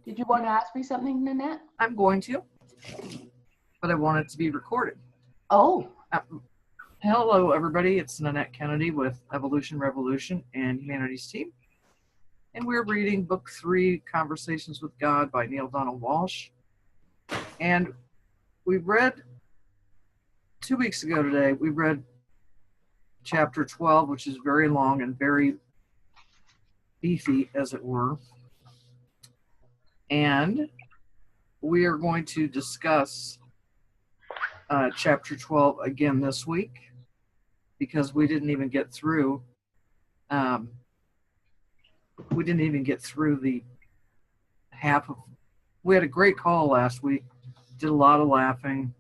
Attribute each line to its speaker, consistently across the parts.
Speaker 1: Did you want to ask me something, Nanette?
Speaker 2: I'm going to, but I want it to be recorded.
Speaker 1: Oh.
Speaker 2: Hello, everybody. It's Nanette Kennedy with Evolution Revolution and Humanities Team. And we're reading Book 3, Conversations with God by Neale Donald Walsch. And we read, 2 weeks ago today, we read chapter 12, which is very long and very beefy, as it were. And we are going to discuss chapter 12 again this week because we didn't even get through the half of. We had a great call last week, did a lot of laughing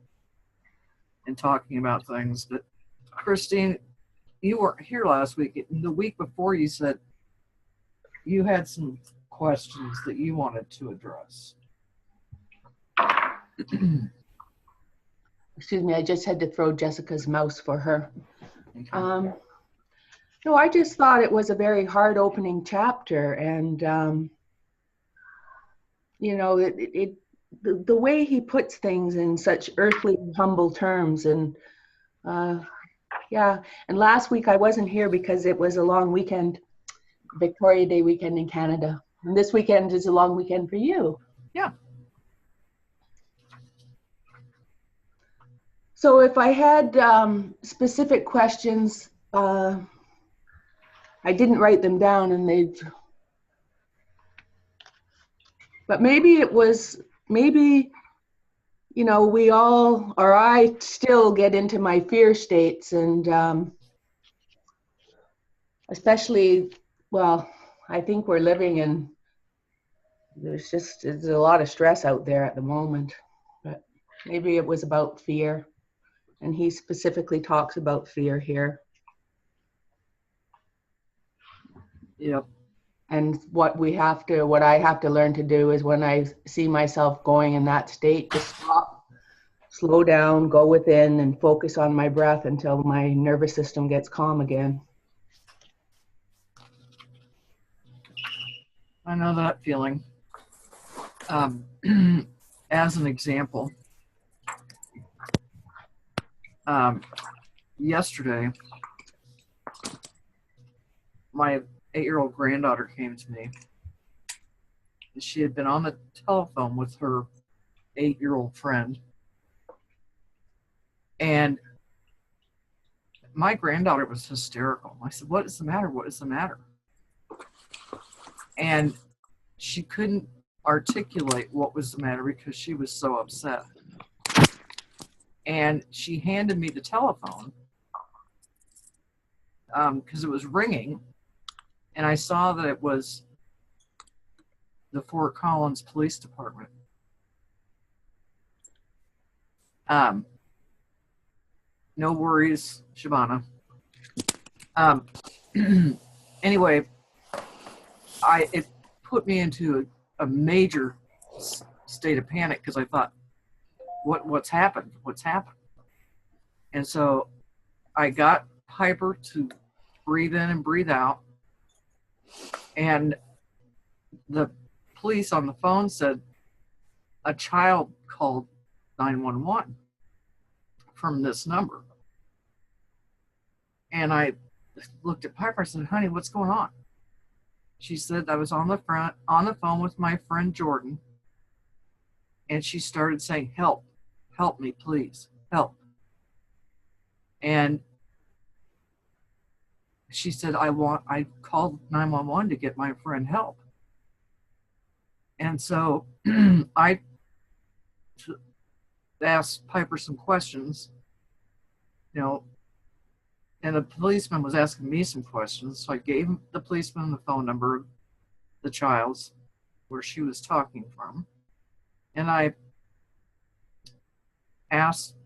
Speaker 2: and talking about things. But Christine, you weren't here last week. The week before, you said you had some questions that you wanted to address.
Speaker 1: Excuse me, I just had to throw Jessica's mouse for her.
Speaker 2: Okay.
Speaker 1: No, I just thought it was a very hard opening chapter, and the way he puts things in such earthly, humble terms, and yeah. And last week I wasn't here because it was a long weekend, Victoria Day weekend in Canada, and this weekend is a long weekend for you.
Speaker 2: Yeah.
Speaker 1: So if I had specific questions, I didn't write them down, and but maybe we all, or I still get into my fear states, and especially, well, I think we're living in, there's a lot of stress out there at the moment, but maybe it was about fear. And he specifically talks about fear here.
Speaker 2: Yep.
Speaker 1: And what I have to learn to do is when I see myself going in that state, to stop, slow down, go within, and focus on my breath until my nervous system gets calm again.
Speaker 2: I know that feeling. As an example, yesterday, my 8-year-old granddaughter came to me. She had been on the telephone with her 8-year-old friend. And my granddaughter was hysterical. I said, "What is the matter? What is the matter?" And she couldn't articulate what was the matter because she was so upset. And she handed me the telephone because it was ringing, and I saw that it was the Fort Collins Police Department. No worries, Shabana. Anyway, it put me into a major state of panic because I thought, what's happened? What's happened? And so I got Piper to breathe in and breathe out. And the police on the phone said a child called 911 from this number. And I looked at Piper and said, "Honey, what's going on?" She said, "I was on the phone with my friend Jordan, and she started saying, 'Help, help me, please, help.' And she said, I called 911 to get my friend help." And so I asked Piper some questions, and the policeman was asking me some questions. So I gave the policeman the phone number of the child's where she was talking from. And I asked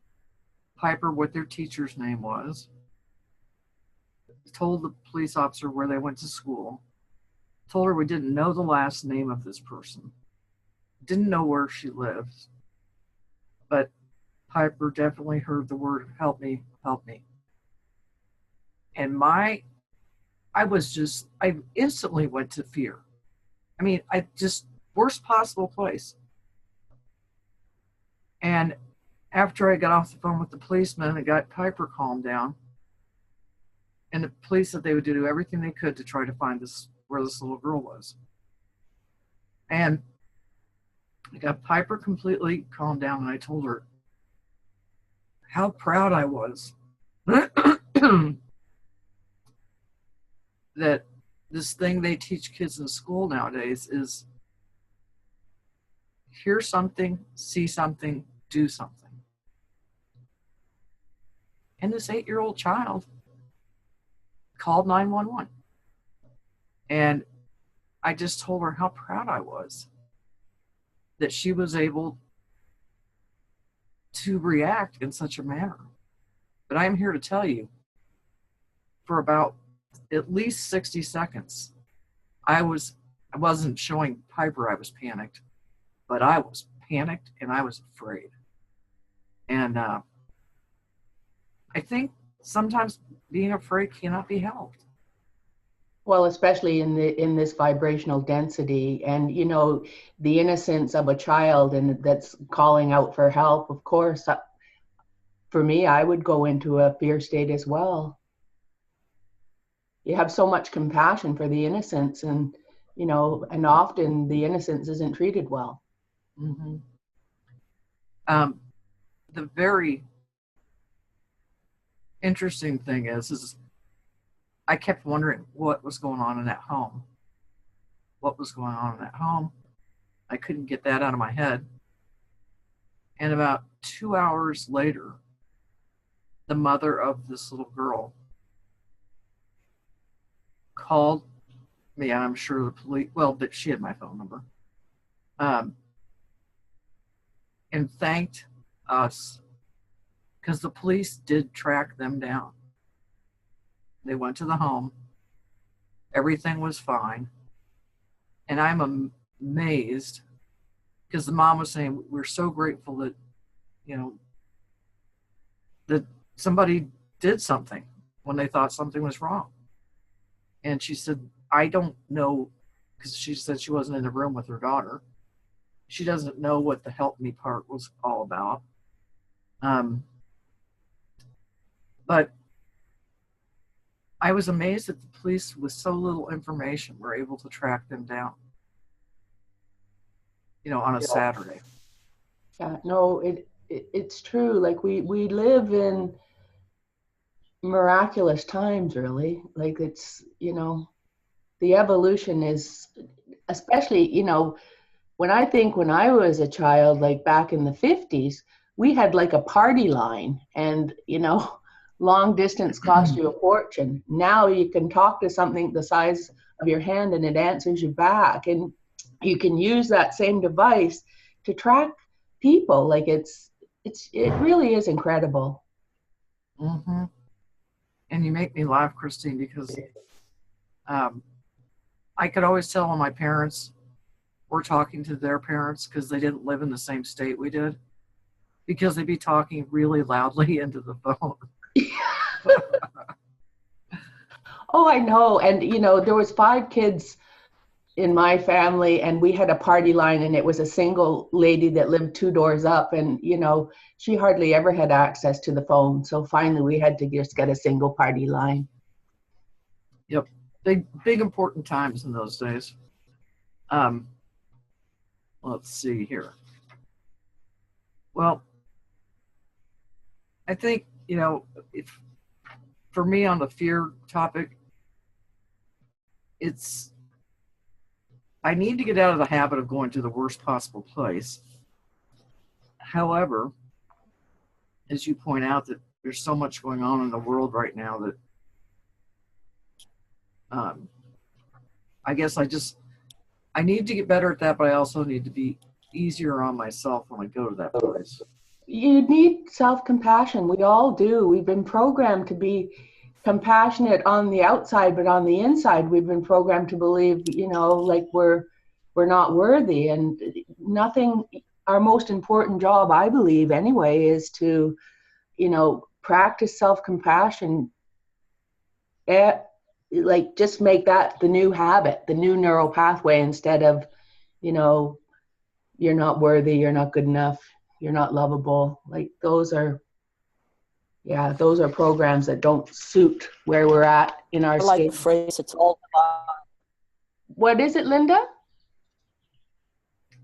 Speaker 2: Piper what their teacher's name was, told the police officer where they went to school, told her we didn't know the last name of this person, didn't know where she lived, but Piper definitely heard the word, "Help me, help me." And I instantly went to fear. I mean, worst possible place. And after I got off the phone with the policeman and got Piper calmed down, and the police said they would do everything they could to try to find this, where this little girl was. And I got Piper completely calmed down, and I told her how proud I was that this thing they teach kids in school nowadays is hear something, see something, do something. And this 8-year-old child called 911. And I just told her how proud I was that she was able to react in such a manner. But I'm here to tell you, for about at least 60 seconds, I wasn't showing Piper I was panicked, but I was panicked and I was afraid. And I think sometimes being afraid cannot be helped.
Speaker 1: Well, especially in this vibrational density, and you know, the innocence of a child and that's calling out for help. Of course, for me, I would go into a fear state as well. You have so much compassion for the innocence, and you know, and often the innocence isn't treated well.
Speaker 2: Mm-hmm. The very interesting thing is I kept wondering what was going on in that home. What was going on in that home? I couldn't get that out of my head. And about 2 hours later, the mother of this little girl called me, and I'm sure the police, well, she had my phone number, and thanked us because the police did track them down. They went to the home. Everything was fine. And I'm amazed because the mom was saying, we're so grateful that, you know, that somebody did something when they thought something was wrong. And she said, I don't know, because she said she wasn't in the room with her daughter. She doesn't know what the help me part was all about. But I was amazed that the police, with so little information, were able to track them down, you know, on a Saturday.
Speaker 1: Yeah, no, it's true. Like we live in miraculous times, really. Like it's, you know, the evolution is, especially, you know, when I was a child, like back in the 50s, we had like a party line, and, you know, long distance cost you a fortune. Now you can talk to something the size of your hand and it answers you back. And you can use that same device to track people. Like it really is incredible.
Speaker 2: Mm-hmm. And you make me laugh, Christine, because I could always tell when my parents were talking to their parents, because they didn't live in the same state we did, because they'd be talking really loudly into the phone.
Speaker 1: Oh, I know. And, you know, there was 5 kids in my family, and we had a party line, and it was a single lady that lived 2 doors up. And, you know, she hardly ever had access to the phone. So finally we had to just get a single party line.
Speaker 2: Yep. Big important times in those days. Let's see here. Well, I think, you know, if for me on the fear topic, I need to get out of the habit of going to the worst possible place. However, as you point out, that there's so much going on in the world right now that I guess I need to get better at that, but I also need to be easier on myself when I go to that place.
Speaker 1: You need self-compassion. We all do. We've been programmed to be compassionate on the outside, but on the inside, we've been programmed to believe, you know, like we're not worthy. And nothing, our most important job, I believe anyway, is to, you know, practice self-compassion. Like just make that the new habit, the new neural pathway, instead of, you know, you're not worthy, you're not good enough, you're not lovable. Like those are, yeah, those are programs that don't suit where we're at in our
Speaker 3: I like
Speaker 1: state.
Speaker 3: the phrase, it's all divine.
Speaker 1: What is it, Linda?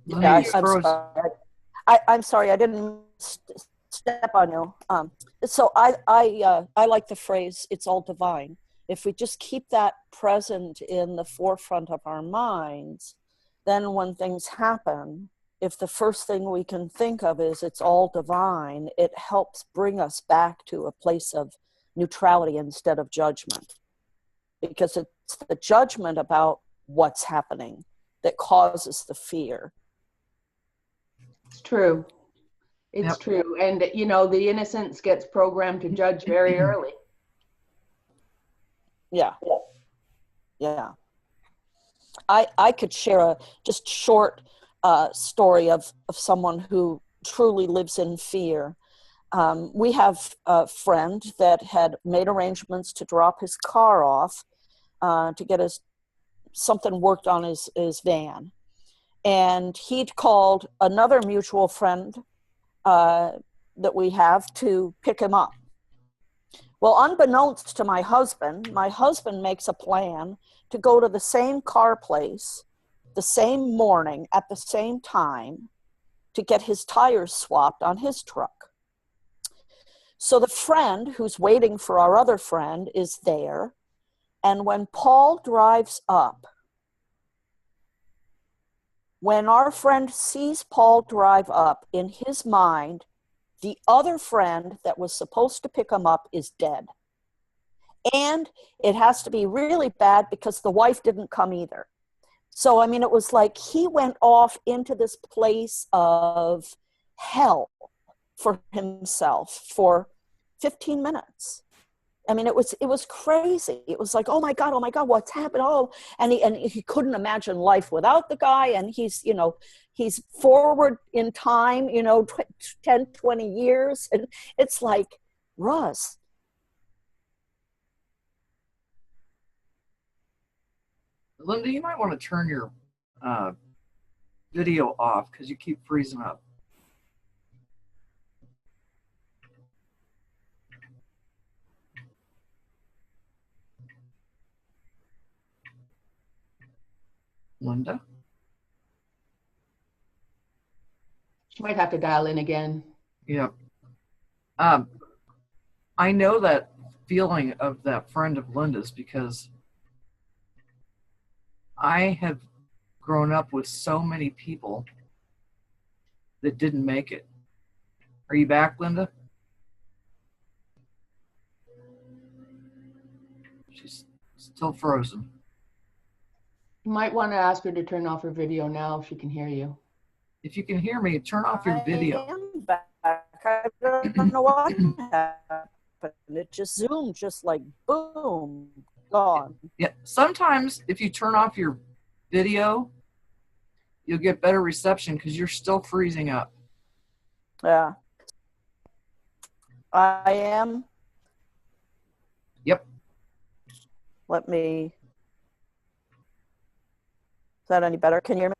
Speaker 2: Linda,
Speaker 3: Yeah,
Speaker 2: you
Speaker 3: I'm
Speaker 2: froze.
Speaker 3: sorry. I'm sorry, I didn't step on you. So I like the phrase, it's all divine. If we just keep that present in the forefront of our minds, then when things happen, if the first thing we can think of is it's all divine, it helps bring us back to a place of neutrality instead of judgment. Because it's the judgment about what's happening that causes the fear.
Speaker 1: It's true. It's
Speaker 2: Yep.
Speaker 1: true. And, you know, the innocence gets programmed to judge very early.
Speaker 3: Yeah. Yeah. I could share a just short story of someone who truly lives in fear. We have a friend that had made arrangements to drop his car off to get something worked on his van. And he'd called another mutual friend that we have to pick him up. Well, unbeknownst to my husband makes a plan to go to the same car place the same morning at the same time to get his tires swapped on his truck. So the friend who's waiting for our other friend is there. And when Paul drives up, when our friend sees Paul drive up, in his mind, the other friend that was supposed to pick him up is dead. And it has to be really bad because the wife didn't come either. So, I mean, it was like he went off into this place of hell for himself for 15 minutes. I mean, it was crazy. It was like, oh my God, what's happened? Oh, and he couldn't imagine life without the guy. And he's forward in time, 10, 20 years. And it's like, Russ.
Speaker 2: Linda, you might want to turn your video off because you keep freezing up. Linda?
Speaker 1: She might have to dial in again.
Speaker 2: Yep. I know that feeling of that friend of Linda's because I have grown up with so many people that didn't make it. Are you back, Linda? She's still frozen.
Speaker 1: You might want to ask her to turn off her video now if she can hear you.
Speaker 2: If you can hear me, turn off your video.
Speaker 3: I am back. I don't know what happened. It just zoomed, just like boom, gone.
Speaker 2: Yeah, sometimes if you turn off your video, you'll get better reception because you're still freezing up.
Speaker 3: Yeah. I am.
Speaker 2: Yep.
Speaker 3: Let me. Is that any better? Can you hear me?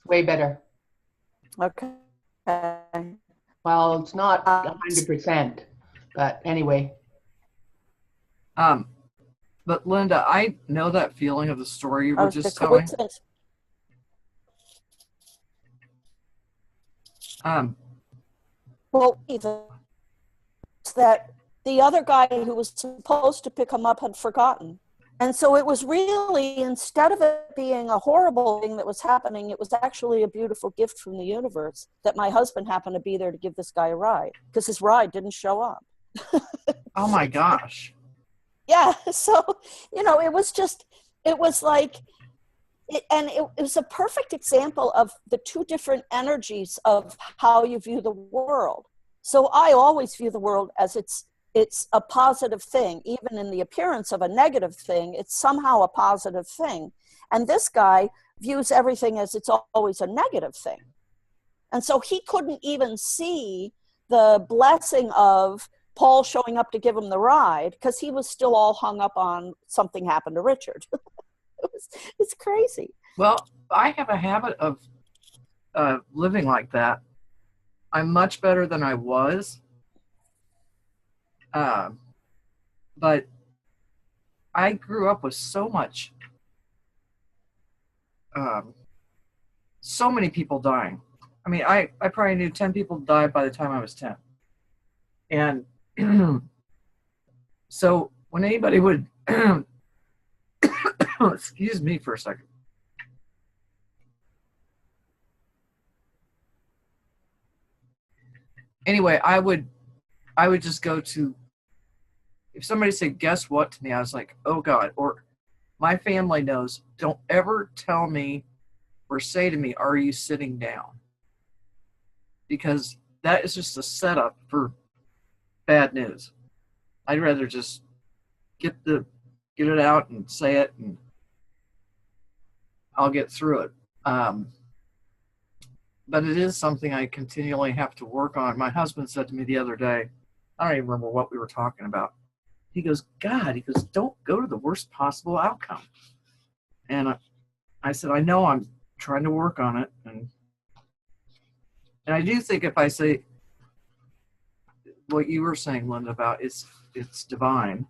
Speaker 1: Way better.
Speaker 3: Okay.
Speaker 1: Well, it's not 100%, but anyway.
Speaker 2: But Linda, I know that feeling of the story you were just telling.
Speaker 3: Well, it's that the other guy who was supposed to pick him up had forgotten. And so it was really, instead of it being a horrible thing that was happening, it was actually a beautiful gift from the universe that my husband happened to be there to give this guy a ride because his ride didn't show up.
Speaker 2: Oh my gosh.
Speaker 3: Yeah. So, it was like, it was a perfect example of the two different energies of how you view the world. So I always view the world as it's a positive thing. Even in the appearance of a negative thing, it's somehow a positive thing. And this guy views everything as it's always a negative thing. And so he couldn't even see the blessing of Paul showing up to give him the ride because he was still all hung up on something happened to Richard. It's crazy.
Speaker 2: Well, I have a habit of living like that. I'm much better than I was, um, but I grew up with um, so many people dying. I mean, I probably knew 10 people died by the time I was 10. And so when anybody would, excuse me for a second. Anyway, I would just go to, if somebody said, guess what to me, I was like, oh God, or my family knows, don't ever tell me or say to me, are you sitting down? Because that is just a setup for bad news. I'd rather just get it out and say it, and I'll get through it. But it is something I continually have to work on. My husband said to me the other day, I don't even remember what we were talking about. He goes, God, he goes, don't go to the worst possible outcome. And I said, I know, I'm trying to work on it. And I do think if I say what you were saying, Linda, about it's divine,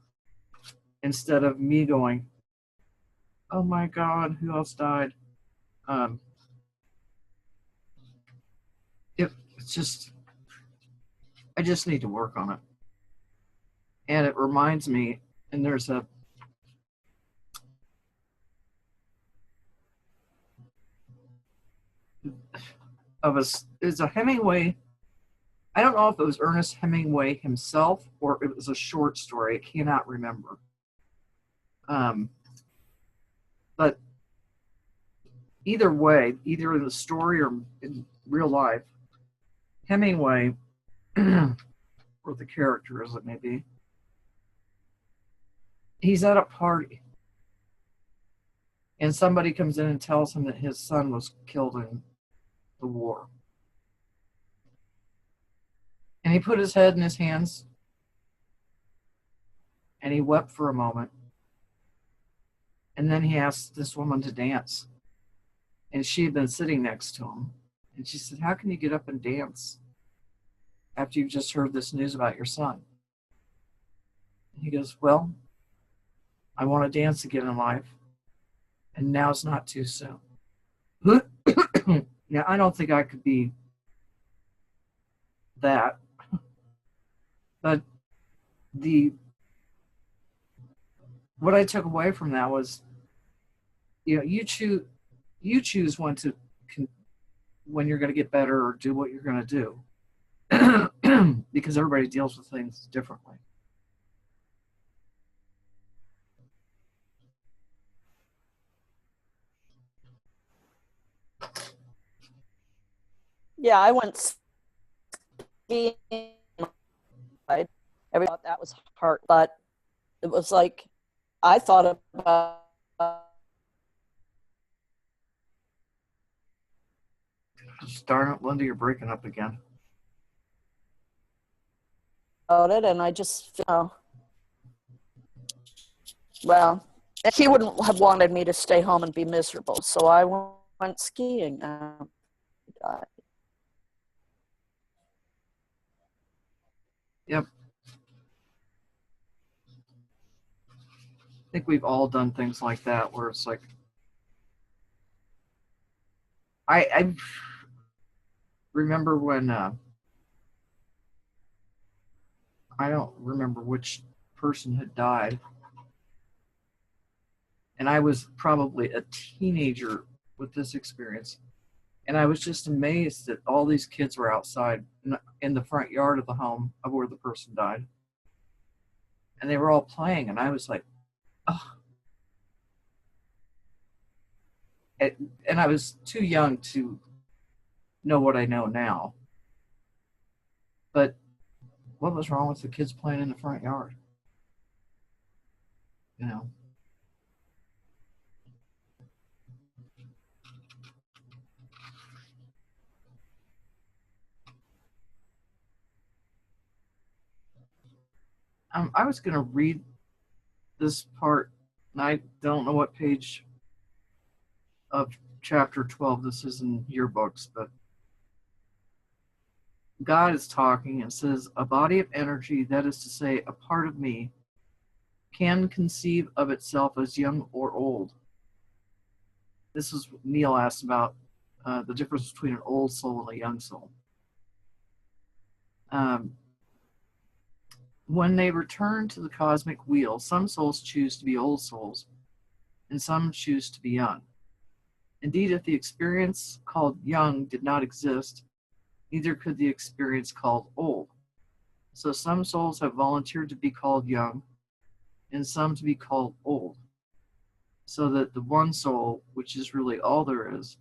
Speaker 2: instead of me going, oh my God, who else died? It's just, I just need to work on it. And it reminds me, and there's a it's a Hemingway. I don't know if it was Ernest Hemingway himself or it was a short story. I cannot remember. But either way, either in the story or in real life, Hemingway, or the character as it may be, he's at a party and somebody comes in and tells him that his son was killed in the war. And he put his head in his hands and he wept for a moment. And then he asked this woman to dance. And she had been sitting next to him. And she said, how can you get up and dance after you've just heard this news about your son? And he goes, well, I want to dance again in life. And now's not too soon. Now, I don't think I could be that. But what I took away from that was, you choose when you're going to get better or do what you're going to do, because everybody deals with things differently.
Speaker 3: Yeah, I went skiing. Everybody thought that was hard, but it was like I thought about
Speaker 2: Just darn it, Linda, you're breaking up again.
Speaker 3: it, and I just, well, he wouldn't have wanted me to stay home and be miserable, so I went skiing.
Speaker 2: Yep. I think we've all done things like that where it's like, I remember when, I don't remember which person had died. And I was probably a teenager with this experience. And I was just amazed that all these kids were outside in the front yard of the home of where the person died. And they were all playing. And I was like, oh. And I was too young to know what I know now. But what was wrong with the kids playing in the front yard? You know? I was going to read this part, and I don't know what page of chapter 12. This is in your books, but God is talking and says, a body of energy, that is to say, a part of me, can conceive of itself as young or old. This is what Neil asked about the difference between an old soul and a young soul. When they return to the cosmic wheel, some souls choose to be old souls, and some choose to be young. Indeed, if the experience called young did not exist, neither could the experience called old. So some souls have volunteered to be called young, and some to be called old, so that the one soul, which is really all there is,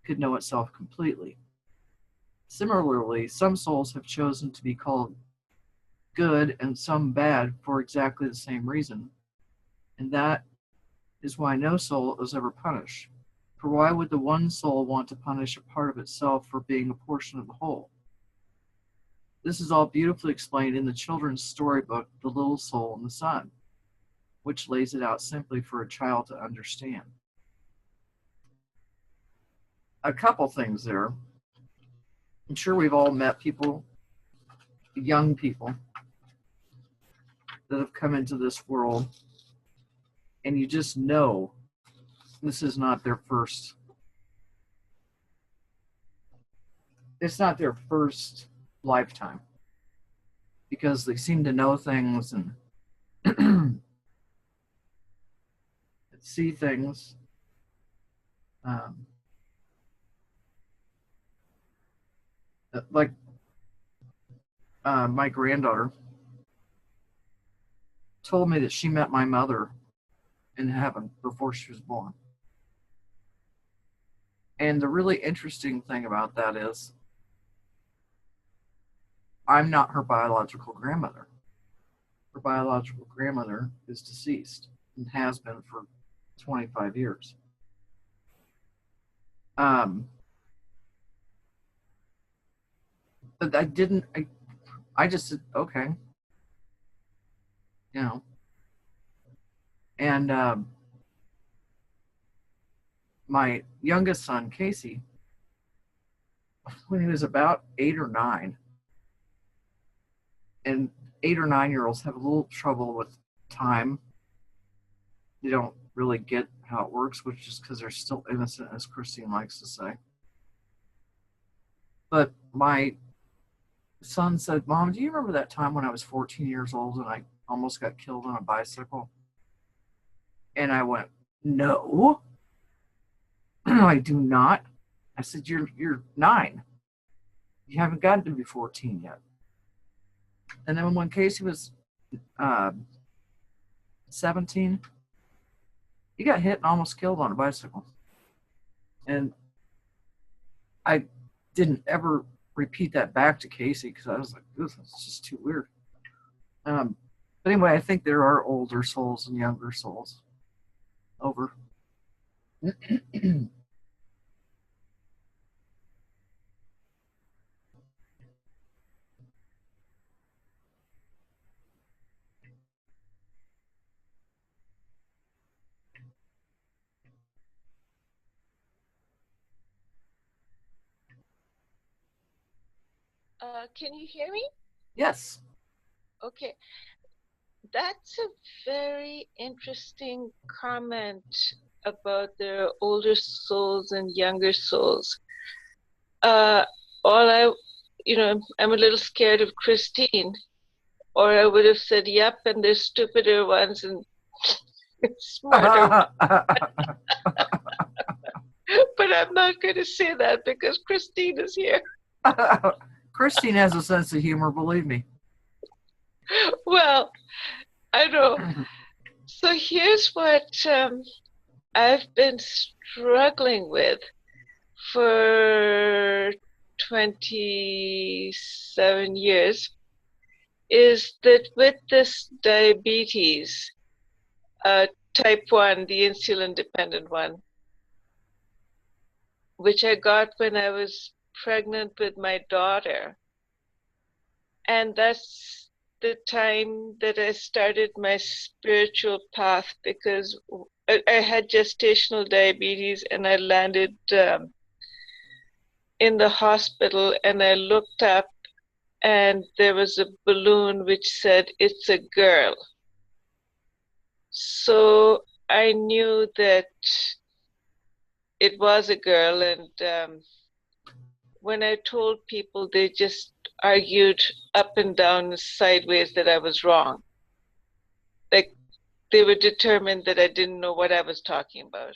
Speaker 2: could know itself completely. Similarly, some souls have chosen to be called good and some bad for exactly the same reason, and that is why no soul is ever punished. For why would the one soul want to punish a part of itself for being a portion of the whole? This is all beautifully explained in the children's storybook, The Little Soul and the Sun, which lays it out simply for a child to understand. A couple things there. I'm sure we've all met people, young people, that have come into this world, and you just know this is not their first. It's not their first lifetime, because they seem to know things and see things. Like my granddaughter told me that she met my mother in heaven before she was born. And the really interesting thing about that is I'm not her biological grandmother. Her biological grandmother is deceased and has been for 25 years. But I just said, okay. You know. And my youngest son, Casey, when he was about 8 or 9, and 8 or 9-year-olds have a little trouble with time. They don't really get how it works, which is because they're still innocent, as Christine likes to say. But my son said, Mom, do you remember that time when I was 14 years old and I almost got killed on a bicycle? And I went, no, I do not. I said, you're 9. You haven't gotten to be 14 yet. And then when Casey was 17, he got hit and almost killed on a bicycle. And I didn't ever repeat that back to Casey because I was like, this is just too weird. But anyway, I think there are older souls and younger souls. Over.
Speaker 4: Can you hear me?
Speaker 2: Yes.
Speaker 4: Okay. That's a very interesting comment about the older souls and younger souls. I'm a little scared of Christine, or I would have said, yep, and there's stupider ones and smarter. But I'm not going to say that because Christine is here.
Speaker 2: Christine has a sense of humor, believe me.
Speaker 4: Well, I know. So here's what I've been struggling with for 27 years is that with this diabetes, type 1, the insulin dependent one, which I got when I was pregnant with my daughter. And that's the time that I started my spiritual path, because I had gestational diabetes, and I landed in the hospital, and I looked up, and there was a balloon which said, "It's a girl." So I knew that it was a girl, and when I told people, they just argued up and down and sideways that I was wrong. Like, they were determined that I didn't know what I was talking about.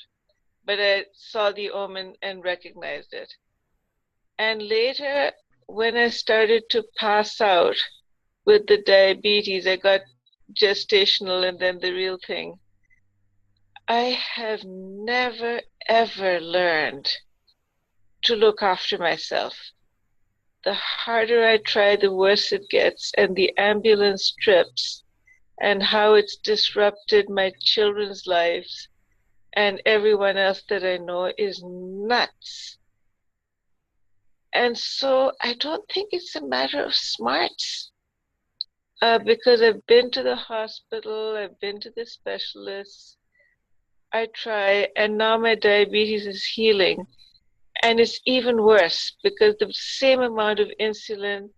Speaker 4: But I saw the omen and recognized it. And later, when I started to pass out with the diabetes, I got gestational and then the real thing. I have never, ever learned to look after myself. The harder I try, the worse it gets. And the ambulance trips and how it's disrupted my children's lives and everyone else that I know is nuts. And so I don't think it's a matter of smarts, because I've been to the hospital, I've been to the specialists, I try, and now my diabetes is healing. And it's even worse because the same amount of insulin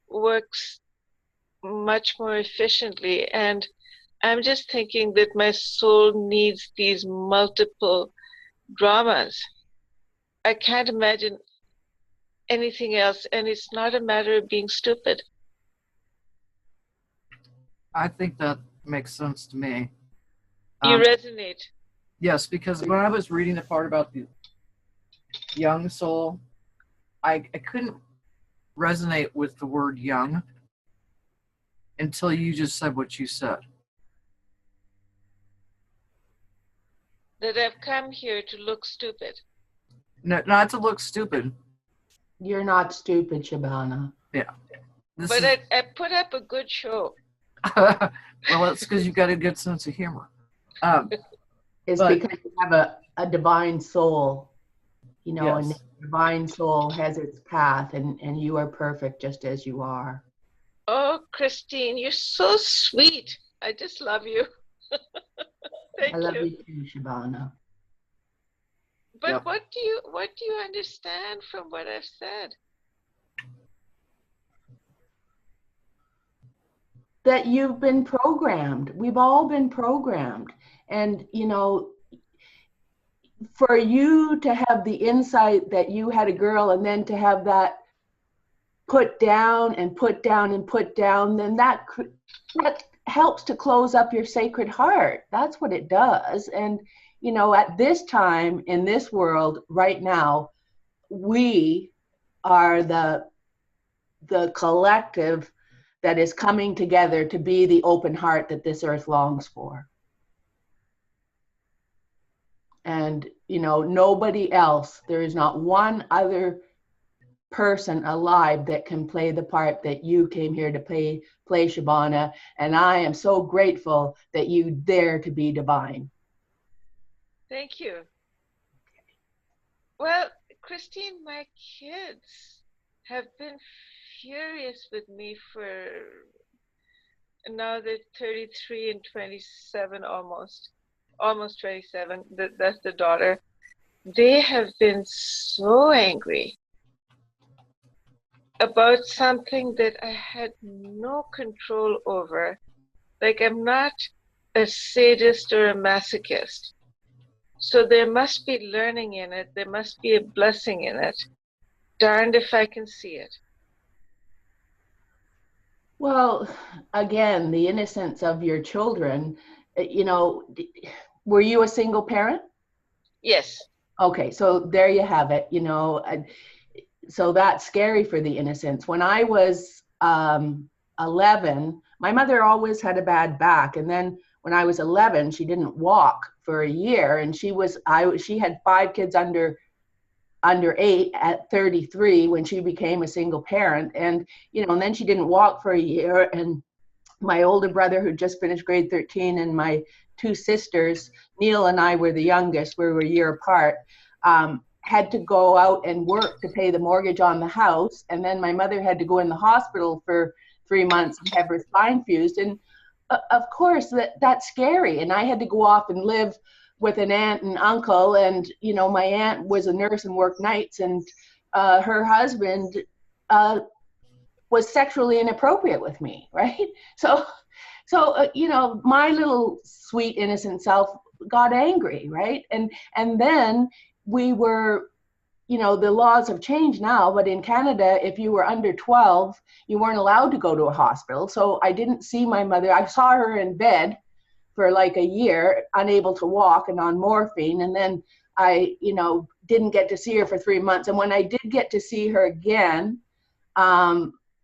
Speaker 4: works much more efficiently. And I'm just thinking that my soul needs these multiple dramas. I can't imagine anything else, and it's not a matter of being stupid.
Speaker 2: I think that makes sense to me.
Speaker 4: You resonate.
Speaker 2: Yes, because when I was reading the part about the young soul, I couldn't resonate with the word young until you just said what you said.
Speaker 4: That I've come here to look stupid.
Speaker 2: No, not to look stupid.
Speaker 1: You're not stupid, Shabana.
Speaker 2: Yeah.
Speaker 4: But I put up a good show.
Speaker 2: Well, that's because you've got a good sense of humor.
Speaker 1: It's because you have a divine soul, you know,
Speaker 2: yes.
Speaker 1: and the divine soul has its path, and you are perfect just as you are.
Speaker 4: Oh, Christine, you're so sweet. I just love you. Thank
Speaker 1: I love
Speaker 4: you.
Speaker 1: you too, Shabana.
Speaker 4: But
Speaker 2: Yep.
Speaker 4: what do you understand from what I've said?
Speaker 1: That you've been programmed. We've all been programmed. And, you know, for you to have the insight that you had a girl and then to have that put down and put down and put down, then that helps to close up your sacred heart. That's what it does. And, you know, at this time in this world right now, we are the collective that is coming together to be the open heart that this earth longs for. And, you know, nobody else, there is not one other person alive that can play the part that you came here to play, Shabana. And I am so grateful that you dare to be divine.
Speaker 4: Thank you. Well, Christine, my kids have been furious with me for now. They're 33 and 27, almost 27. That's the daughter. They have been so angry about something that I had no control over. Like, I'm not a sadist or a masochist. So there must be learning in it. There must be a blessing in it. Darned if I can see it.
Speaker 1: Well, again, the innocence of your children, you know, were you a single parent?
Speaker 4: Yes.
Speaker 1: Okay, so there you have it, you know. So that's scary for the innocence. When I was 11, my mother always had a bad back. And then when I was 11, she didn't walk for a year. And she had 5 kids under 8 at 33 when she became a single parent. And, you know, and then she didn't walk for a year. And my older brother, who just finished grade 13, and my 2 sisters, Neil and I were the youngest, we were a year apart, had to go out and work to pay the mortgage on the house. And then my mother had to go in the hospital for 3 months and have her spine fused. And of course, that's scary. And I had to go off and live with an aunt and uncle. And, you know, my aunt was a nurse and worked nights, and her husband was sexually inappropriate with me, right? So, you know, my little sweet innocent self got angry, right? And then we were, you know, the laws have changed now, but in Canada, if you were under 12, you weren't allowed to go to a hospital. So I didn't see my mother. I saw her in bed for like a year, unable to walk and on morphine. And then I, you know, didn't get to see her for 3 months. And when I did get to see her again,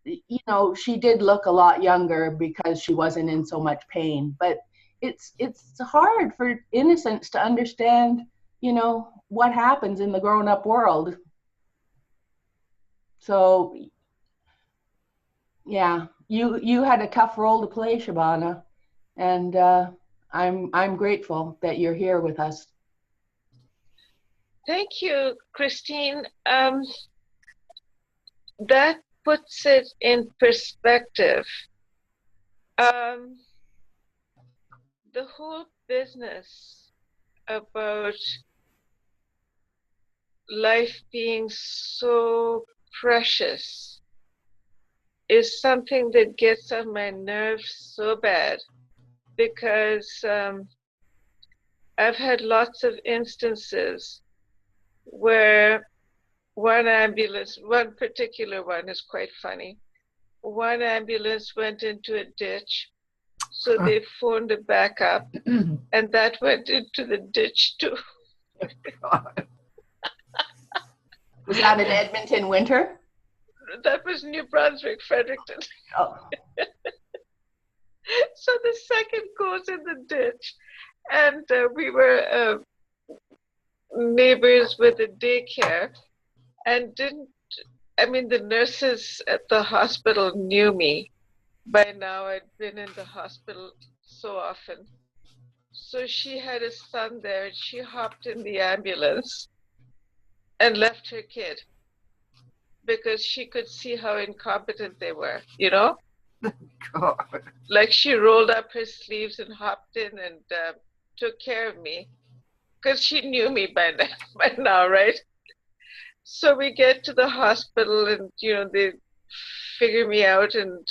Speaker 1: you know, she did look a lot younger because she wasn't in so much pain. But it's hard for innocents to understand, you know, what happens in the grown-up world. So yeah, you had a tough role to play, Shabana, and I'm grateful that you're here with us.
Speaker 4: Thank you, Christine. That puts it in perspective. The whole business about life being so precious is something that gets on my nerves so bad, because I've had lots of instances where one particular one is quite funny. One ambulance went into a ditch, so they phoned a backup, and that went into the ditch too.
Speaker 1: Was that in Edmonton winter?
Speaker 4: That was New Brunswick, Fredericton.
Speaker 1: Oh.
Speaker 4: So the second goes in the ditch, and we were neighbors with a daycare, and the nurses at the hospital knew me. By now I'd been in the hospital so often. So she had a son there, and she hopped in the ambulance and left her kid because she could see how incompetent they were, you know?
Speaker 2: God.
Speaker 4: Like, she rolled up her sleeves and hopped in and took care of me because she knew me by now, right? So we get to the hospital, and, you know, they figure me out, and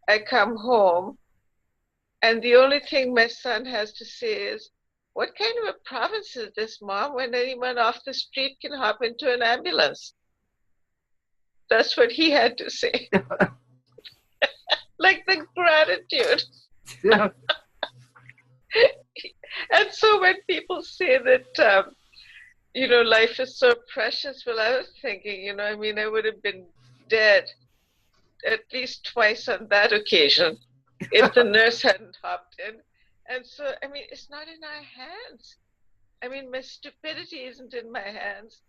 Speaker 4: I come home, and the only thing my son has to say is, "What kind of a province is this, Mom, when anyone off the street can hop into an ambulance?" That's what he had to say. Like, the gratitude.
Speaker 2: Yeah.
Speaker 4: And so when people say that, you know, life is so precious, well, I was thinking, you know, I mean, I would have been dead at least twice on that occasion if the nurse hadn't hopped in. And so, I mean, it's not in our hands. I mean, my stupidity isn't in my hands.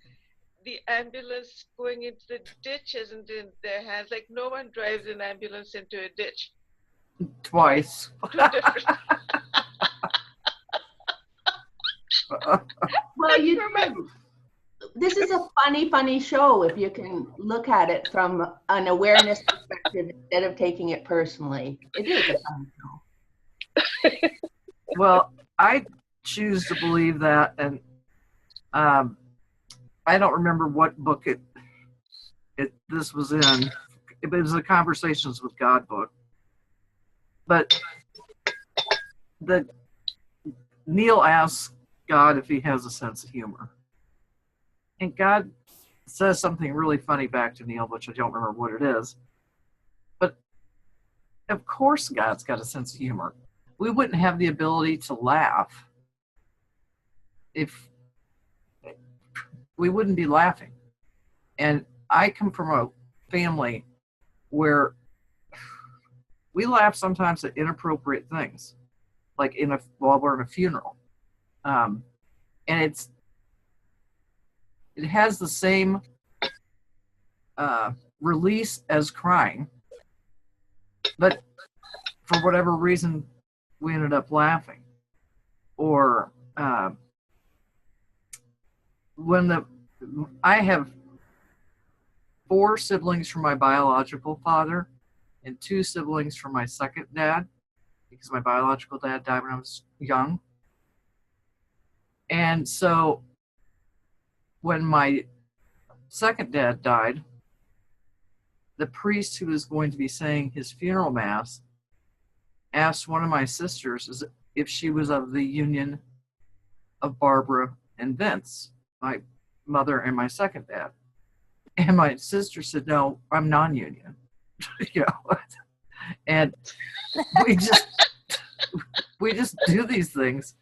Speaker 4: The ambulance going into the ditch isn't in their hands. Like, no one drives an ambulance into a ditch.
Speaker 2: Twice.
Speaker 4: Two different.
Speaker 1: Well, this is a funny show if you can look at it from an awareness perspective instead of taking it personally. It is a funny show.
Speaker 2: Well, I choose to believe that, and I don't remember what book this was in. It was a Conversations with God book. But Neil asks God if he has a sense of humor. And God says something really funny back to Neil, which I don't remember what it is. But of course God's got a sense of humor. We wouldn't have the ability to laugh if we wouldn't be laughing. And I come from a family where we laugh sometimes at inappropriate things, like while we're in a funeral. And it has the same release as crying, but for whatever reason, we ended up laughing. Or I have 4 siblings from my biological father and 2 siblings from my second dad. because my biological dad died when I was young. And so when my second dad died, the priest who was going to be saying his funeral mass asked one of my sisters if she was of the union of Barbara and Vince, my mother and my second dad. And my sister said, no, I'm non-union. And we just do these things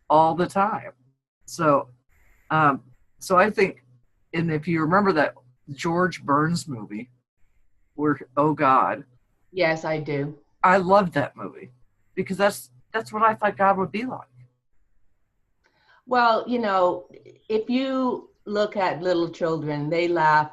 Speaker 2: all the time. So I think, and if you remember that George Burns movie, where Oh God.
Speaker 1: Yes, I do.
Speaker 2: I loved that movie because that's what I thought God would be like.
Speaker 1: Well, if you look at little children, they laugh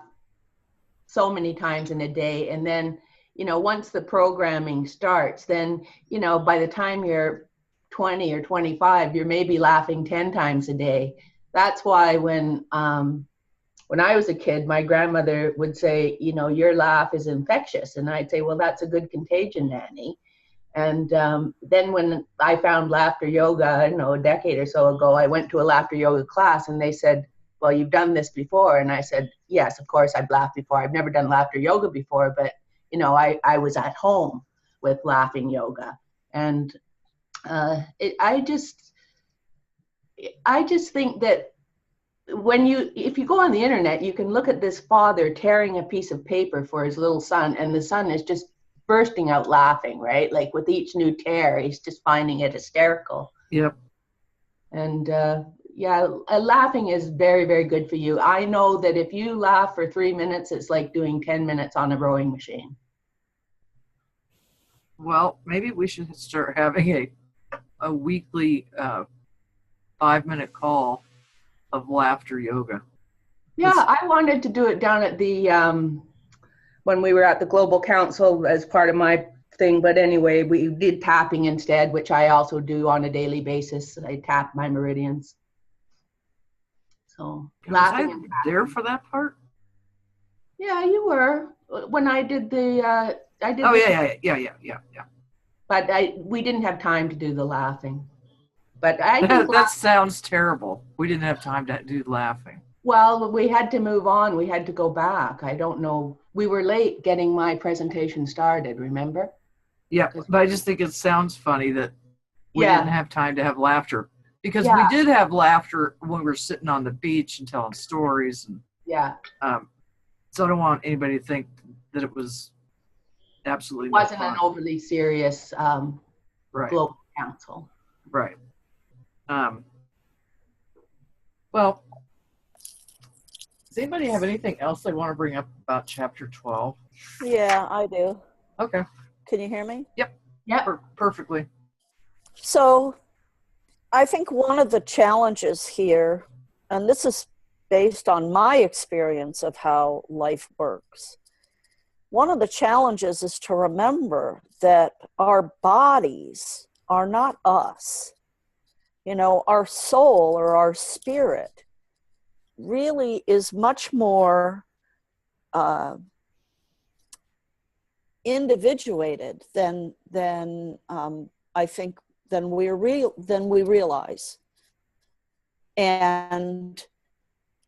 Speaker 1: so many times in a day. And then, once the programming starts, then, by the time you're 20 or 25, you're maybe laughing 10 times a day. That's why when I was a kid, my grandmother would say, your laugh is infectious. And I'd say, well, that's a good contagion, Nanny. And then when I found laughter yoga, a decade or so ago, I went to a laughter yoga class and they said, well, you've done this before. And I said, yes, of course I've laughed before. I've never done laughter yoga before, but, I was at home with laughing yoga. And I just think that if you go on the internet, you can look at this father tearing a piece of paper for his little son, and the son is just bursting out laughing, right? Like with each new tear, he's just finding it hysterical.
Speaker 2: Yep.
Speaker 1: And laughing is very, very good for you. I know that if you laugh for 3 minutes, it's like doing 10 minutes on a rowing machine.
Speaker 2: Well, maybe we should start having a weekly 5-minute call of laughter yoga.
Speaker 1: Yeah, I wanted to do it down at the when we were at the Global Council as part of my thing. But anyway, we did tapping instead, which I also do on a daily basis. I tap my meridians. So laughing.
Speaker 2: Was I there for that part?
Speaker 1: Yeah, you were when I did the. I did.
Speaker 2: Oh yeah.
Speaker 1: But we didn't have time to do the laughing. But I think
Speaker 2: that sounds terrible. We didn't have time to do laughing.
Speaker 1: Well, we had to move on. We had to go back. I don't know. We were late getting my presentation started, remember?
Speaker 2: Yeah, but I just think it sounds funny that we didn't have time to have laughter. Because we did have laughter when we were sitting on the beach and telling stories. And, so I don't want anybody to think that it was absolutely
Speaker 1: wasn't an overly serious Global Council.
Speaker 2: Right. Well, does anybody have anything else they want to bring up about chapter 12?
Speaker 3: Yeah, I do.
Speaker 2: Okay.
Speaker 3: Can you hear me?
Speaker 2: Yep. Perfectly.
Speaker 3: So I think one of the challenges here, and this is based on my experience of how life works, one of the challenges is to remember that our bodies are not us. Our soul or our spirit really is much more individuated than I think than we realize. And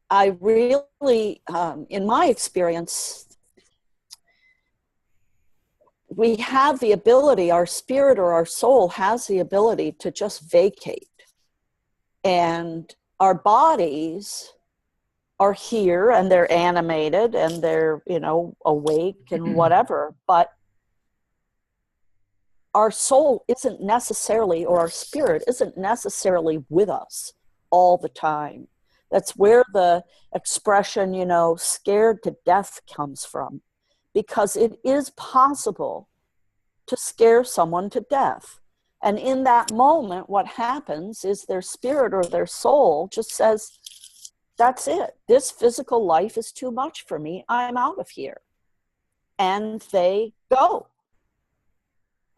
Speaker 3: I really, in my experience, we have the ability, our spirit or our soul has the ability to just vacate. And our bodies are here and they're animated and they're, awake and whatever, but our soul isn't necessarily, or our spirit isn't necessarily with us all the time. That's where the expression, scared to death comes from, because it is possible to scare someone to death. And in that moment, what happens is their spirit or their soul just says, that's it. This physical life is too much for me. I'm out of here. And they go.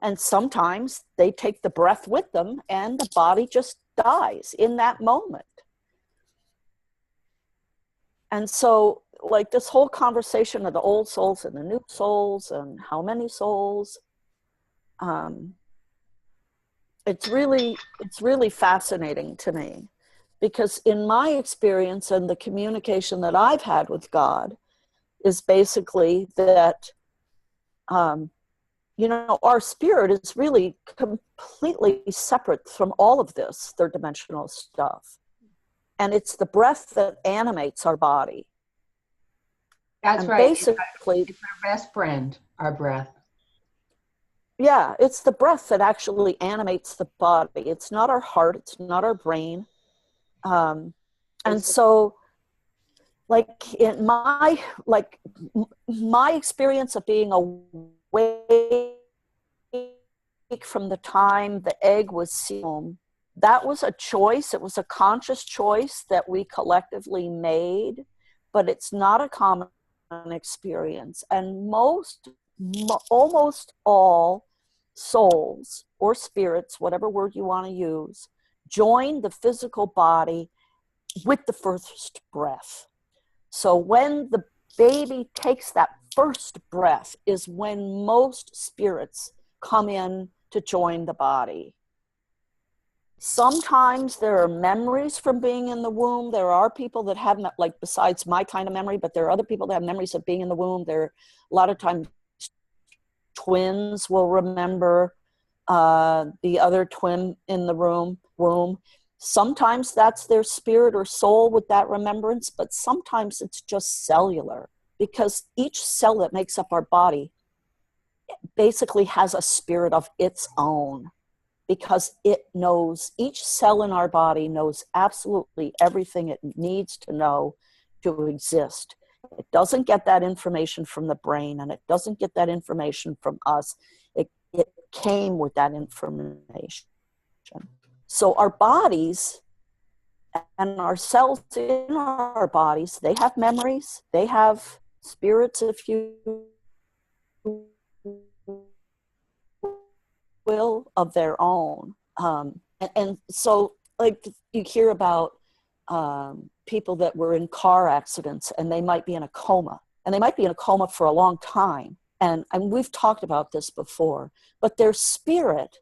Speaker 3: And sometimes they take the breath with them and the body just dies in that moment. And so, like this whole conversation of the old souls and the new souls and how many souls, it's really fascinating to me, because in my experience and the communication that I've had with God is basically that, our spirit is really completely separate from all of this third dimensional stuff. And it's the breath that animates our body.
Speaker 1: That's
Speaker 3: And
Speaker 1: right.
Speaker 3: basically,
Speaker 1: It's our best friend, our breath.
Speaker 3: yeah, it's the breath that actually animates the body. It's not our heart. It's not our brain. And so, like in my experience of being awake from the time the egg was sealed, that was a choice. It was a conscious choice that we collectively made, but it's not a common experience. And almost all souls or spirits, whatever word you want to use, join the physical body with the first breath. So when the baby takes that first breath is when most spirits come in to join the body. Sometimes there are memories from being in the womb. There are people that have, like, besides my kind of memory, but there are other people that have memories of being in the womb. There are a lot of times twins will remember the other twin in the womb. Sometimes that's their spirit or soul with that remembrance, but sometimes it's just cellular, because each cell that makes up our body basically has a spirit of its own, because it knows, each cell in our body knows absolutely everything it needs to know to exist. It doesn't get that information from the brain, and it doesn't get that information from us. It came with that information. So our bodies and our cells in our bodies, they have memories, they have spirits, if you will, of their own. And so, like, you hear about people that were in car accidents, and they might be in a coma, and they might be in a coma for a long time. And we've talked about this before, but their spirit,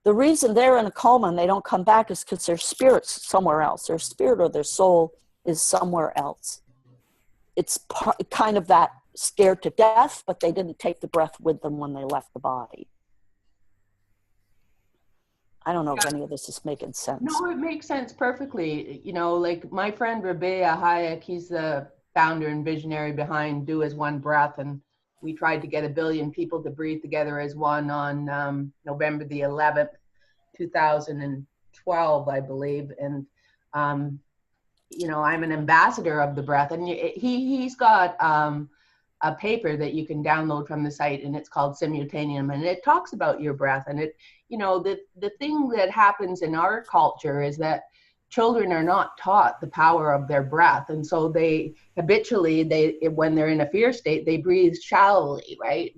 Speaker 3: the reason they're in a coma and they don't come back is because their spirit's somewhere else. Their spirit or their soul is somewhere else. It's kind of that scared to death, but they didn't take the breath with them when they left the body. I don't know if any of this is making sense.
Speaker 1: No, it makes sense perfectly. You know, like my friend Rabea Hayek, he's the founder and visionary behind Do As One Breath, and we tried to get 1 billion people to breathe together as one on November the 11th, 2012, I believe. And, you know, I'm an ambassador of the breath, and he's got a paper that you can download from the site, and it's called Simultaneum, and it talks about your breath. And it, you know, the thing that happens in our culture is that children are not taught the power of their breath, and so they habitually, when they're in a fear state, they breathe shallowly, right?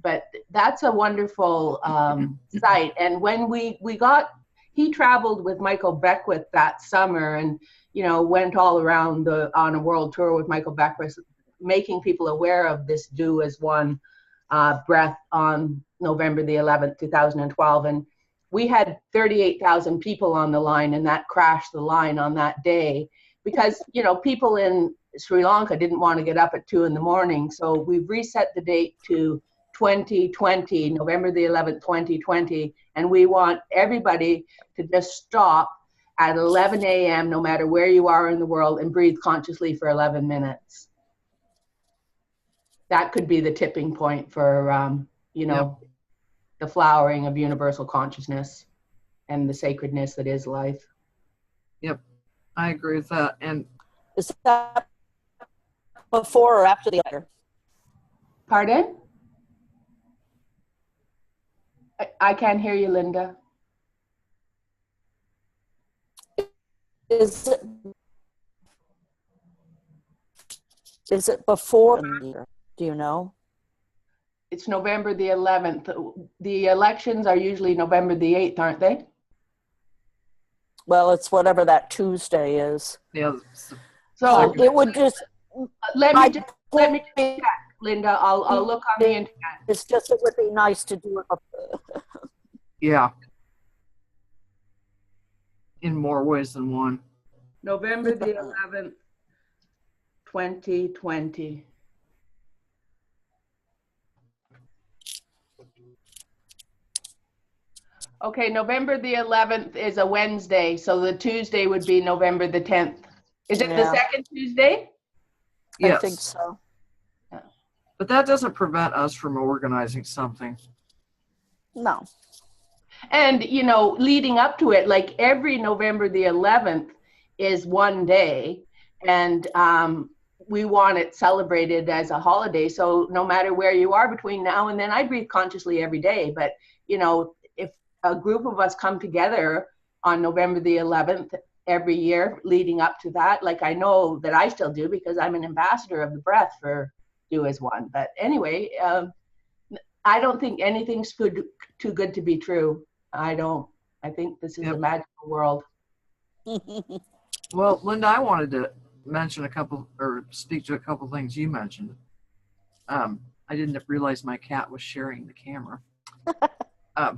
Speaker 1: But that's a wonderful site. And when he traveled with Michael Beckwith that summer, and, you know, went all around on a world tour with Michael Beckwith, making people aware of this Do As One breath on November the 11th, 2012. And we had 38,000 people on the line, and that crashed the line on that day because, you know, people in Sri Lanka didn't want to get up at 2 a.m. So we've reset the date to 2020, November the 11th, 2020. And we want everybody to just stop at 11 a.m., no matter where you are in the world, and breathe consciously for 11 minutes. That could be the tipping point for, you know,
Speaker 2: Yep.
Speaker 1: the flowering of universal consciousness and the sacredness that is life.
Speaker 2: Yep, I agree with that. And
Speaker 3: Is that before or after the other?
Speaker 1: Pardon? I can't hear you, Linda.
Speaker 3: Is it before? Do you know?
Speaker 1: It's November the 11th. The elections are usually November the 8th, aren't they?
Speaker 3: Well, it's whatever that Tuesday is.
Speaker 2: yeah,
Speaker 1: So
Speaker 3: It would just.
Speaker 1: let me just
Speaker 3: point
Speaker 1: check, Linda. I'll look on the internet.
Speaker 3: It's just, it would be nice to do it.
Speaker 2: Yeah. In more ways than one.
Speaker 1: November the 11th, 2020. Okay, November the 11th is a Wednesday, so the Tuesday would be November the 10th. Is it the
Speaker 3: Yeah.
Speaker 1: second Tuesday?
Speaker 3: I think
Speaker 2: Yes.
Speaker 3: so.
Speaker 2: But that doesn't prevent us from organizing something.
Speaker 3: No.
Speaker 1: And, you know, leading up to it, like every November the 11th is one day, and we want it celebrated as a holiday. So no matter where you are between now and then, I breathe consciously every day. But, you know, if a group of us come together on November the 11th every year leading up to that, like I know that I still do because I'm an ambassador of the breath for Do As One. But anyway, I don't think anything's too good to be true. I don't. I think this is a magical world.
Speaker 2: Well, Linda, I wanted to mention a couple, or speak to a couple things you mentioned. I didn't realize my cat was sharing the camera. I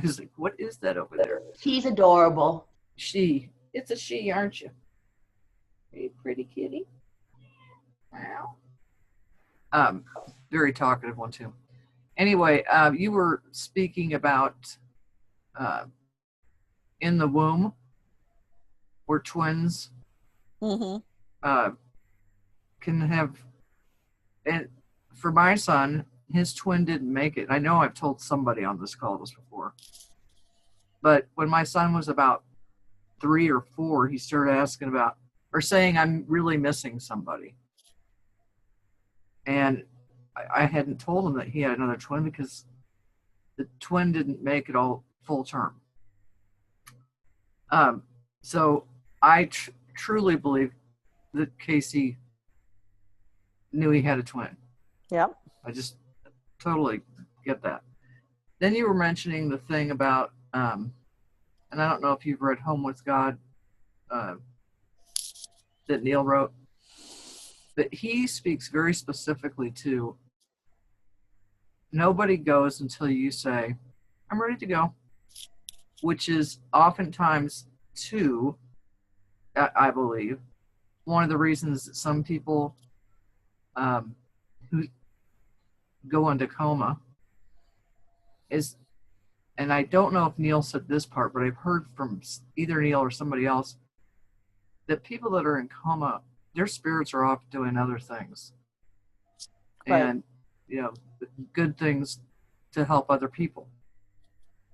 Speaker 2: was like, what is that over there?
Speaker 1: She's adorable.
Speaker 2: It's a she, aren't you? Hey, pretty kitty. Wow. Very talkative one too. Anyway, you were speaking about in the womb where twins can have, and for my son, his twin didn't make it. I know I've told somebody on this call this before, but when my son was about 3 or 4, he started asking about, or saying, I'm really missing somebody. And I hadn't told him that he had another twin because the twin didn't make it all full term. So I truly believe that Casey knew he had a twin.
Speaker 3: Yep.
Speaker 2: I just totally get that. Then you were mentioning the thing about, and I don't know if you've read Home with God that Neil wrote, but he speaks very specifically to nobody goes until you say, I'm ready to go, which is oftentimes too, I believe, one of the reasons that some people who go into coma is, and I don't know if Neil said this part, but I've heard from either Neil or somebody else that people that are in coma, their spirits are off doing other things.
Speaker 3: Right.
Speaker 2: And, you know, good things to help other people.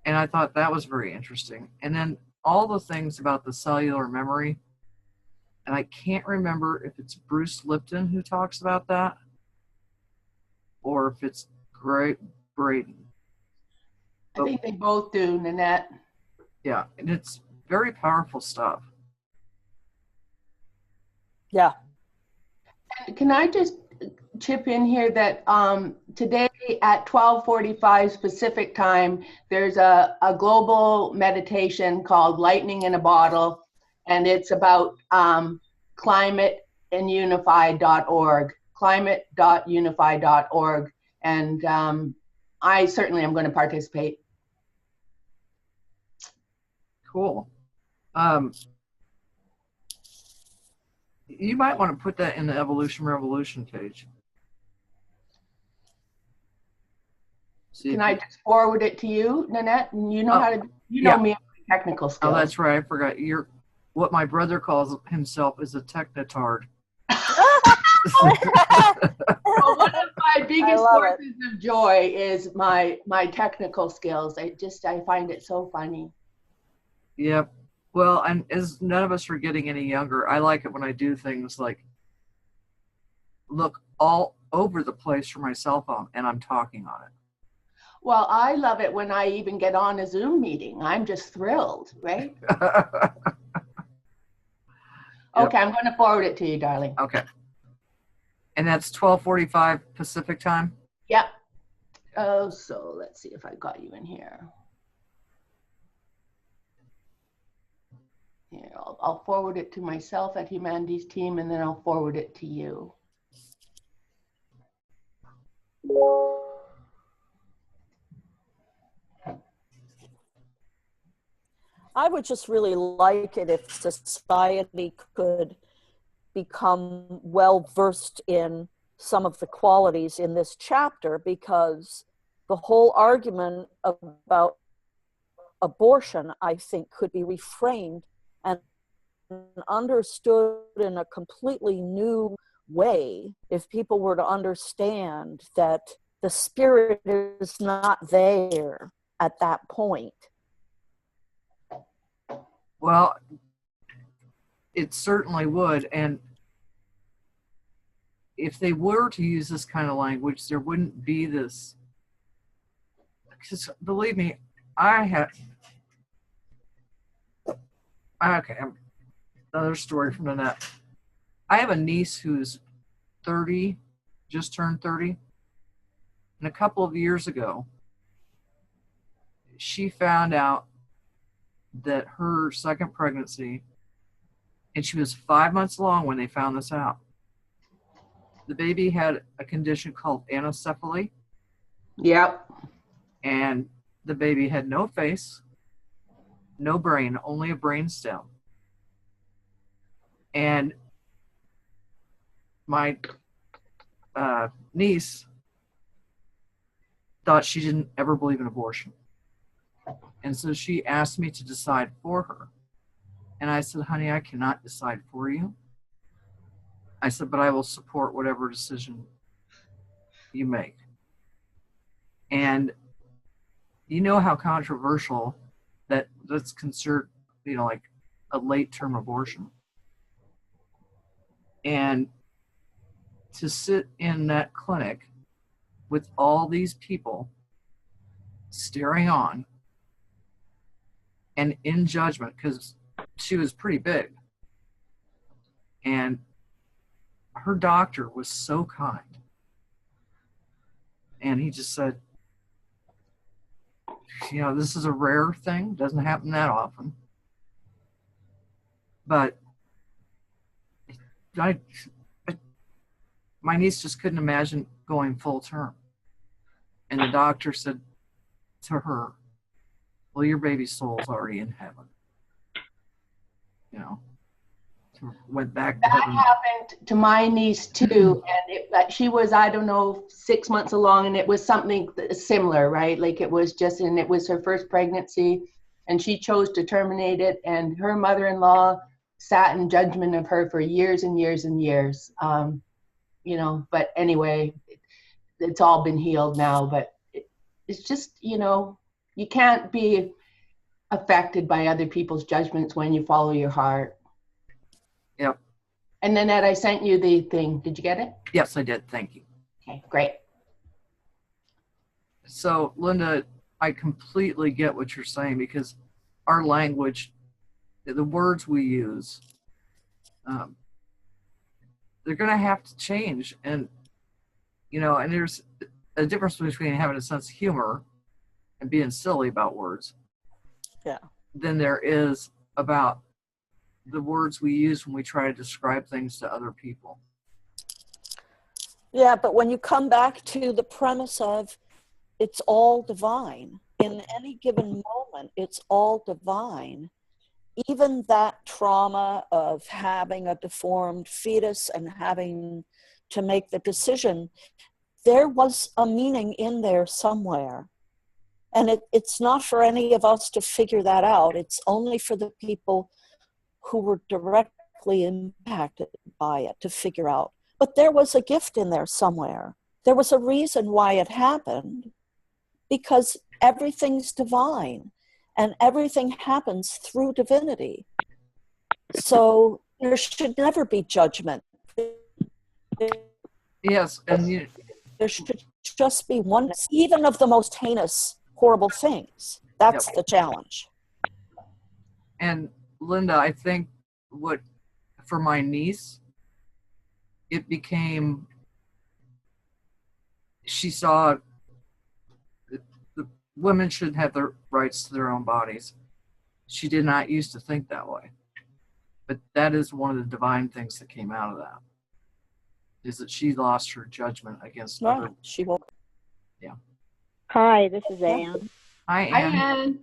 Speaker 2: And I thought that was very interesting. And then all the things about the cellular memory, and I can't remember if it's Bruce Lipton who talks about that or if it's Braden.
Speaker 1: I think they both do, Nanette.
Speaker 2: Yeah, and it's very powerful stuff.
Speaker 3: Yeah.
Speaker 1: Can I just chip in here that today at 12:45 Pacific time, there's a global meditation called Lightning in a Bottle, and it's about climate.unify.org, climate.unify.org, and I certainly am going to participate.
Speaker 2: Cool. You might want to put that in the Evolution Revolution page.
Speaker 1: Can I just forward it to you, Nanette? And you know how to, you know me, technical skills.
Speaker 2: Oh, that's right. I forgot. What my brother calls himself is a technotard.
Speaker 1: Well, one of my biggest sources of joy is my technical skills. I find it so funny.
Speaker 2: Yep. Well, and as none of us are getting any younger, I like it when I do things like look all over the place for my cell phone and I'm talking on it.
Speaker 1: Well, I love it when I even get on a Zoom meeting. I'm just thrilled, right? Okay, I'm going to forward it to you, darling.
Speaker 2: Okay. And that's 12:45 Pacific time?
Speaker 1: Yep. Oh, so let's see if I got you in here. Here, I'll forward it to myself at Humanities Team, and then I'll forward it to you.
Speaker 3: I would just really like it if society could become well versed in some of the qualities in this chapter, because the whole argument about abortion, I think, could be reframed and understood in a completely new way if people were to understand that the spirit is not there at that point.
Speaker 2: Well, it certainly would. And if they were to use this kind of language, there wouldn't be this. Because believe me, another story from the net. I have a niece who's 30, just turned 30. And a couple of years ago, she found out that her second pregnancy, and she was 5 months along when they found this out. The baby had a condition called anencephaly.
Speaker 1: Yep.
Speaker 2: And the baby had no face, no brain, only a brain stem. And my niece thought she didn't ever believe in abortion. And so she asked me to decide for her. And I said, honey, I cannot decide for you. I said, but I will support whatever decision you make. And you know how controversial that's considered, like a late-term abortion. And to sit in that clinic with all these people staring on and in judgment, because she was pretty big. And her doctor was so kind. And he just said, this is a rare thing. Doesn't happen that often. But my niece just couldn't imagine going full term. And the doctor said to her, well, your baby's soul's already in heaven. Went back to
Speaker 1: That
Speaker 2: heaven.
Speaker 1: happened to my niece too, and she was, I don't know, 6 months along, and it was something similar, right? Like it was her first pregnancy, and she chose to terminate it, and her mother-in-law sat in judgment of her for years and years and years. But anyway, it's all been healed now, but it's just, you can't be affected by other people's judgments when you follow your heart.
Speaker 2: Yep.
Speaker 1: And Nanette, I sent you the thing. Did you get it?
Speaker 2: Yes, I did. Thank you.
Speaker 1: Okay, great.
Speaker 2: So, Linda, I completely get what you're saying, because our language, the words we use, they're going to have to change. And, and there's a difference between having a sense of humor and being silly about words.
Speaker 3: Yeah.
Speaker 2: Than there is about the words we use when we try to describe things to other people.
Speaker 3: Yeah, but when you come back to the premise of it's all divine, in any given moment, it's all divine. Even that trauma of having a deformed fetus and having to make the decision, there was a meaning in there somewhere. And it's not for any of us to figure that out. It's only for the people who were directly impacted by it to figure out. But there was a gift in there somewhere. There was a reason why it happened, because everything's divine and everything happens through divinity. So there should never be judgment.
Speaker 2: Yes, and
Speaker 3: there should just be oneness, even of the most heinous, horrible things. That's the challenge.
Speaker 2: And Linda, I think for my niece, it became, she saw the women should have the rights to their own bodies. She did not used to think that way. But that is one of the divine things that came out of that, is that she lost her judgment against other.
Speaker 3: She will.
Speaker 2: Yeah.
Speaker 5: Hi, this is Anne.
Speaker 2: Hi, Anne.
Speaker 1: Hi, Anne.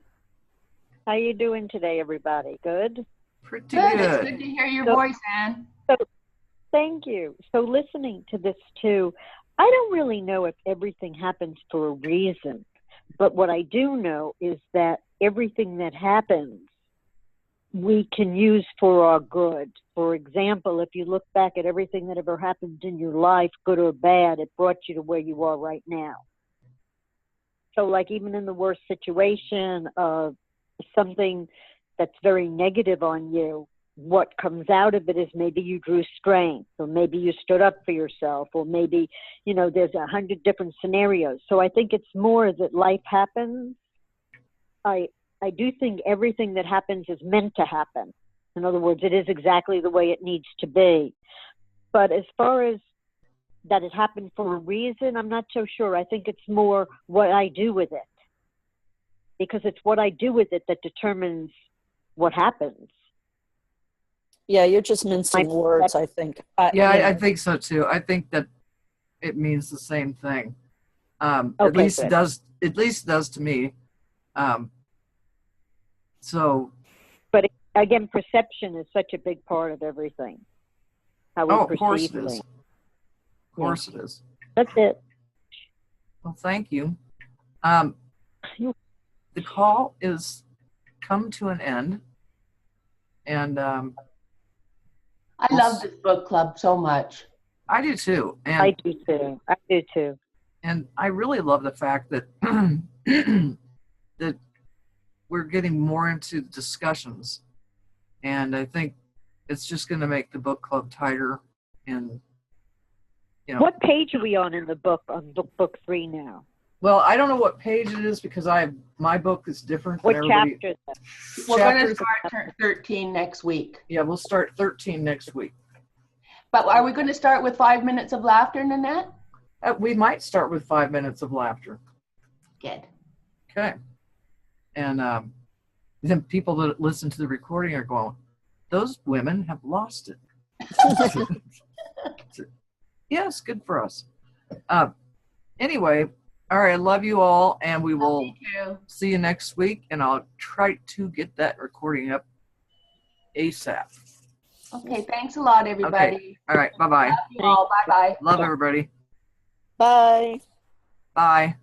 Speaker 5: How you doing today, everybody? Good?
Speaker 2: Pretty
Speaker 1: Good. It's
Speaker 2: good.
Speaker 1: good to hear your
Speaker 5: So-
Speaker 1: voice, Anne.
Speaker 5: Thank you. So listening to this too, I don't really know if everything happens for a reason, but what I do know is that everything that happens, we can use for our good. For example, if you look back at everything that ever happened in your life, good or bad, it brought you to where you are right now. So like even in the worst situation of something that's very negative on you, what comes out of it is maybe you drew strength, or maybe you stood up for yourself, or maybe, you know, there's 100 different scenarios. So I think it's more that life happens. I do think everything that happens is meant to happen. In other words, it is exactly the way it needs to be. But as far as that it happened for a reason, I'm not so sure. I think it's more what I do with it. Because it's what I do with it that determines what happens.
Speaker 3: Yeah, you're just mincing words, I think.
Speaker 2: Yeah,
Speaker 3: You know.
Speaker 2: I think so too. I think that it means the same thing. At
Speaker 5: Okay,
Speaker 2: least it
Speaker 5: good.
Speaker 2: does. At least it does to me. So,
Speaker 5: But again, perception is such a big part of everything. How we
Speaker 2: of
Speaker 5: perceive
Speaker 2: course it is.
Speaker 5: things.
Speaker 2: Of course it is.
Speaker 5: That's it.
Speaker 2: Well, thank you. The call is come to an end, and
Speaker 1: I love this book club so much.
Speaker 2: I do too. And
Speaker 5: I do too. I do too.
Speaker 2: And I really love the fact that that we're getting more into discussions, and I think it's just going to make the book club tighter. And
Speaker 5: What page are we on in the book, on book 3 now?
Speaker 2: well, I don't know what page it is because my book is different than
Speaker 5: What
Speaker 2: everybody.
Speaker 5: chapter is that?
Speaker 1: We're going to
Speaker 2: Chapters-
Speaker 1: start 13 next week.
Speaker 2: Yeah, we'll start 13 next week.
Speaker 1: But are we going to start with 5 minutes of laughter, Nanette?
Speaker 2: We might start with 5 minutes of laughter.
Speaker 1: Good.
Speaker 2: Okay. And then people that listen to the recording are going, those women have lost it. Yes, good for us. Anyway, all right, I love you all, and we will
Speaker 1: Me too.
Speaker 2: see you next week, and I'll try to get that recording up ASAP.
Speaker 1: Okay, thanks a lot, everybody.
Speaker 2: All right, bye-bye.
Speaker 1: Love you all. Bye-bye.
Speaker 2: Love everybody.
Speaker 3: Bye.
Speaker 2: Bye.